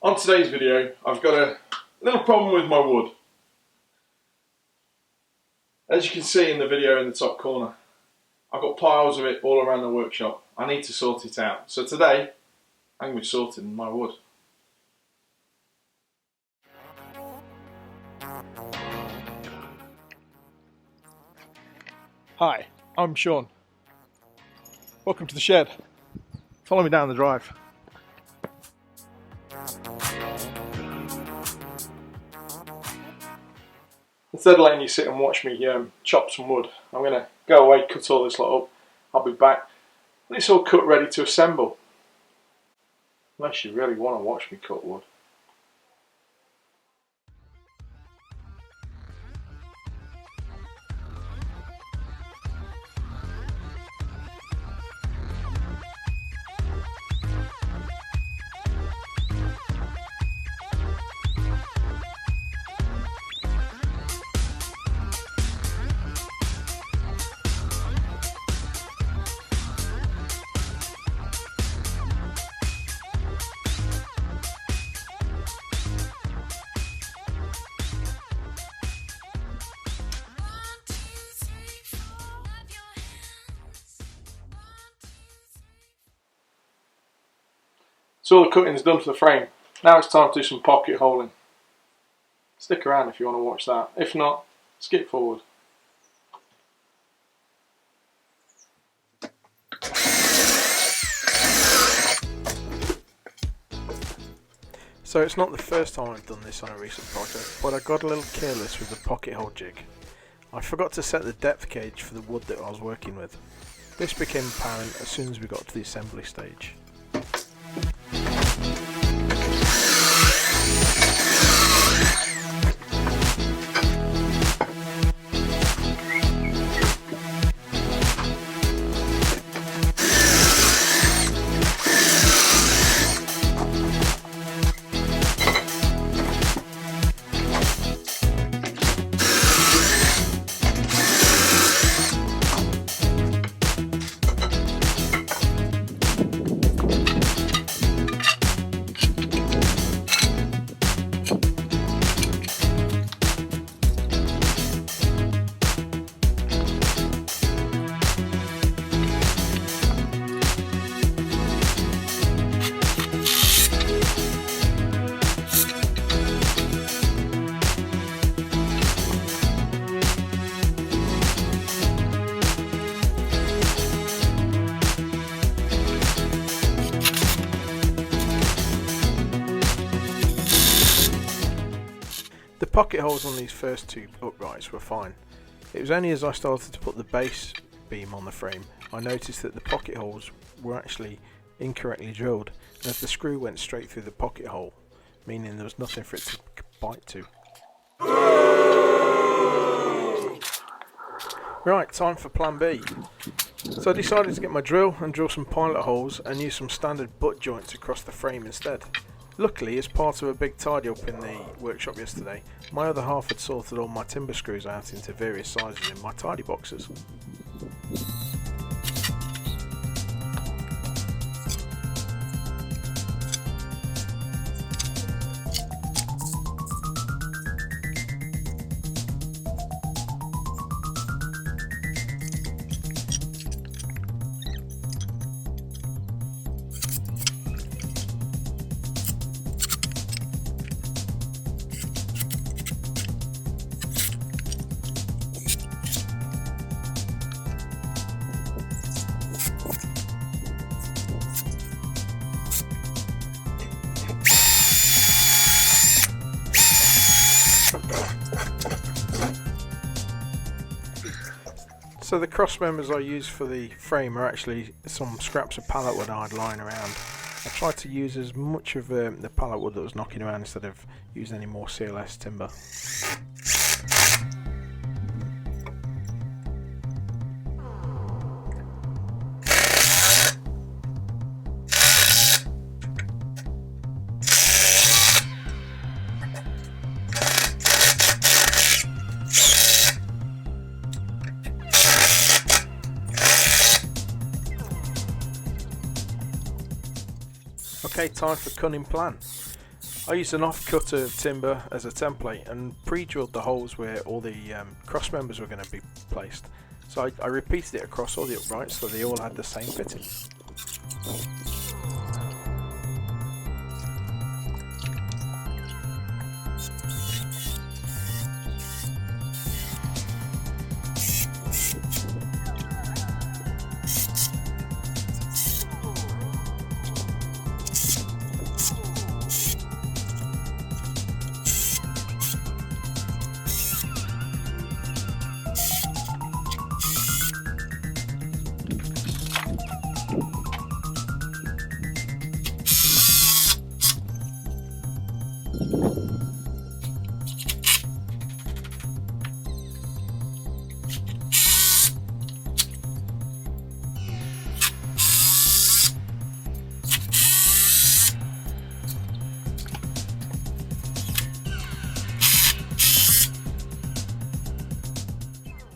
On today's video, I've got a little problem with my wood. As you can see in the video in the top corner, I've got piles of it all around the workshop. I need to sort it out. So today, I'm going to be sorting my wood. Hi, I'm Sean. Welcome to the shed. Follow me down the drive. Instead of letting you sit and watch me chop some wood, I'm going to go away, cut all this lot up. I'll be back when it's all cut, ready to assemble. Unless you really want to watch me cut wood. So all the cutting is done for the frame. Now it's time to do some pocket holing. Stick around if you want to watch that. If not, skip forward. So it's not the first time I've done this on a recent project, but I got a little careless with the pocket hole jig. I forgot to set the depth gauge for the wood that I was working with. This became apparent as soon as we got to the assembly stage. The pocket holes on these first two uprights were fine. It was only as I started to put the base beam on the frame I noticed that the pocket holes were actually incorrectly drilled, and as the screw went straight through the pocket hole, meaning there was nothing for it to bite to. Right, time for plan B. So I decided to get my drill and drill some pilot holes and use some standard butt joints across the frame instead. Luckily, as part of a big tidy up in the workshop yesterday, my other half had sorted all my timber screws out into various sizes in my tidy boxes. So the cross members I use for the frame are actually some scraps of pallet wood I had lying around. I tried to use as much of the pallet wood that was knocking around instead of using any more CLS timber. Okay, time for cunning plan. I used an off-cut of timber as a template and pre-drilled the holes where all the cross members were going to be placed. So I repeated it across all the uprights so they all had the same fittings.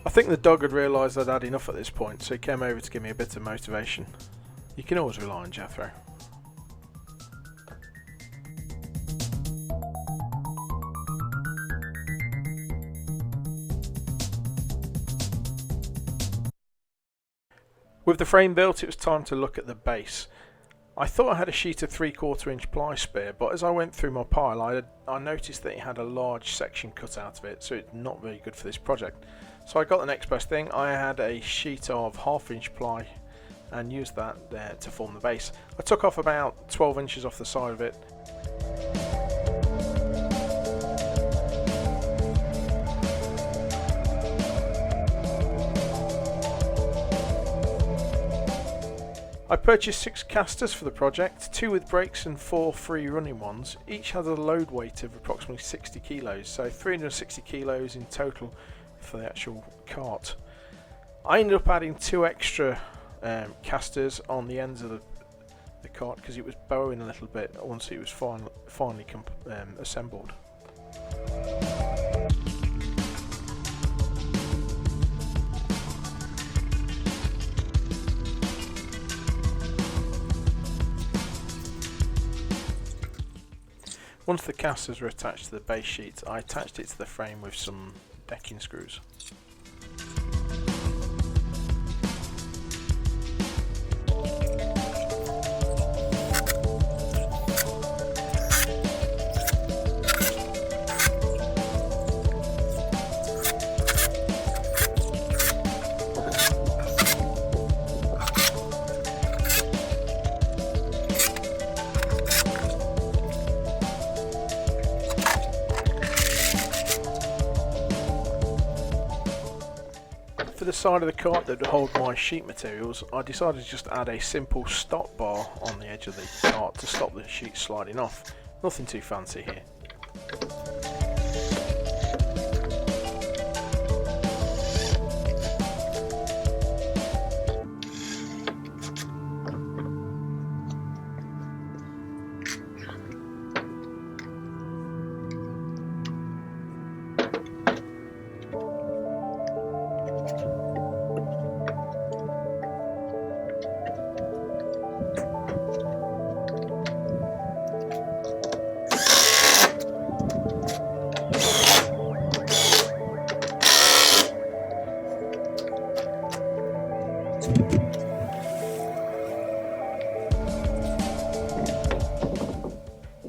I think the dog had realised I'd had enough at this point, so he came over to give me a bit of motivation. You can always rely on Jethro. With the frame built, it was time to look at the base. I thought I had a sheet of 3/4 inch ply spare, but as I went through my pile I noticed that it had a large section cut out of it, so it's not very good for this project. So I got the next best thing. I had a sheet of 1/2 inch ply and used that there to form the base. I took off about 12 inches off the side of it. I purchased 6 casters for the project, 2 with brakes and 4 free running ones. Each had a load weight of approximately 60 kilos, so 360 kilos in total for the actual cart. I ended up adding 2 extra casters on the ends of the cart because it was bowing a little bit once it was finally assembled. Once the casters were attached to the base sheet, I attached it to the frame with some decking screws. For the side of the cart that would hold my sheet materials, I decided to just add a simple stop bar on the edge of the cart to stop the sheet sliding off. Nothing too fancy here.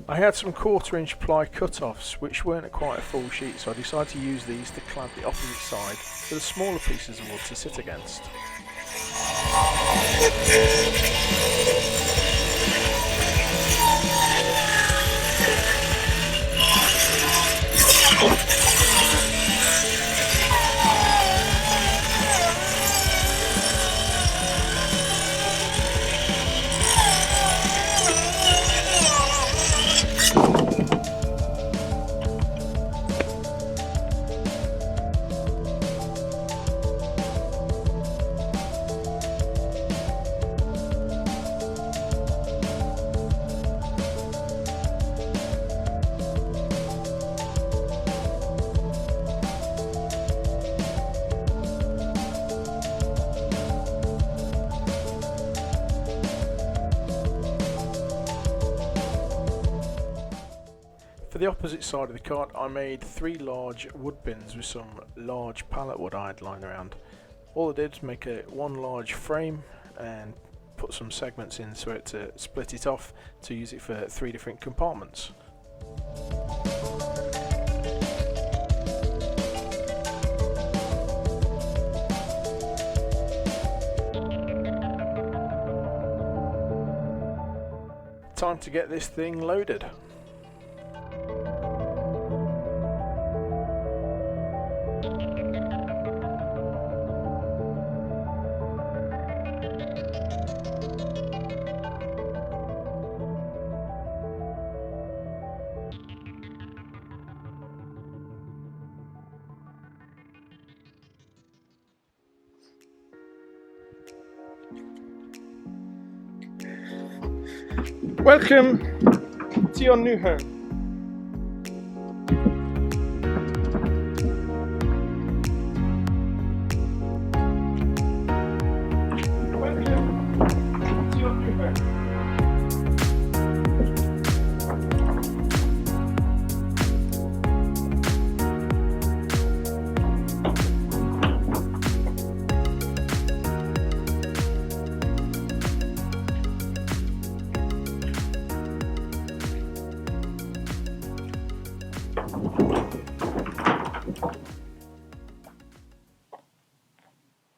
I had some 1/4 inch ply cut-offs which weren't quite a full sheet, so I decided to use these to clad the opposite side for the smaller pieces of wood to sit against. For the opposite side of the cart, I made 3 large wood bins with some large pallet wood I had lying around. All I did was make one large frame and put some segments in so it to split it off to use it for 3 different compartments. Time to get this thing loaded. Welcome to your new home. Welcome to your new home.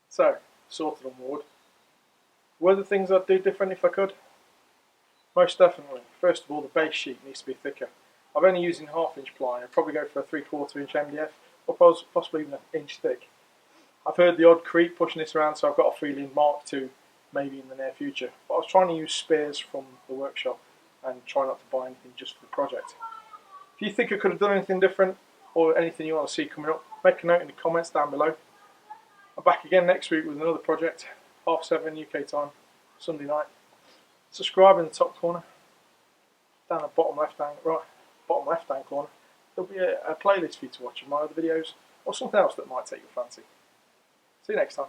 So, sorted on wood. Were there things I'd do different if I could? Most definitely. First of all, the base sheet needs to be thicker. I'm only using 1/2 inch ply. I'd probably go for a 3/4 inch MDF, or possibly even an inch thick. I've heard the odd creak pushing this around, so I've got a feeling Mark II maybe in the near future. But I was trying to use spares from the workshop and try not to buy anything just for the project. If you think I could have done anything different, or anything you want to see coming up, make a note in the comments down below. I'm back again next week with another project, 7:30 UK time, Sunday night. Subscribe in the top corner, down the bottom left hand corner. There'll be a playlist for you to watch of my other videos, or something else that might take your fancy. See you next time.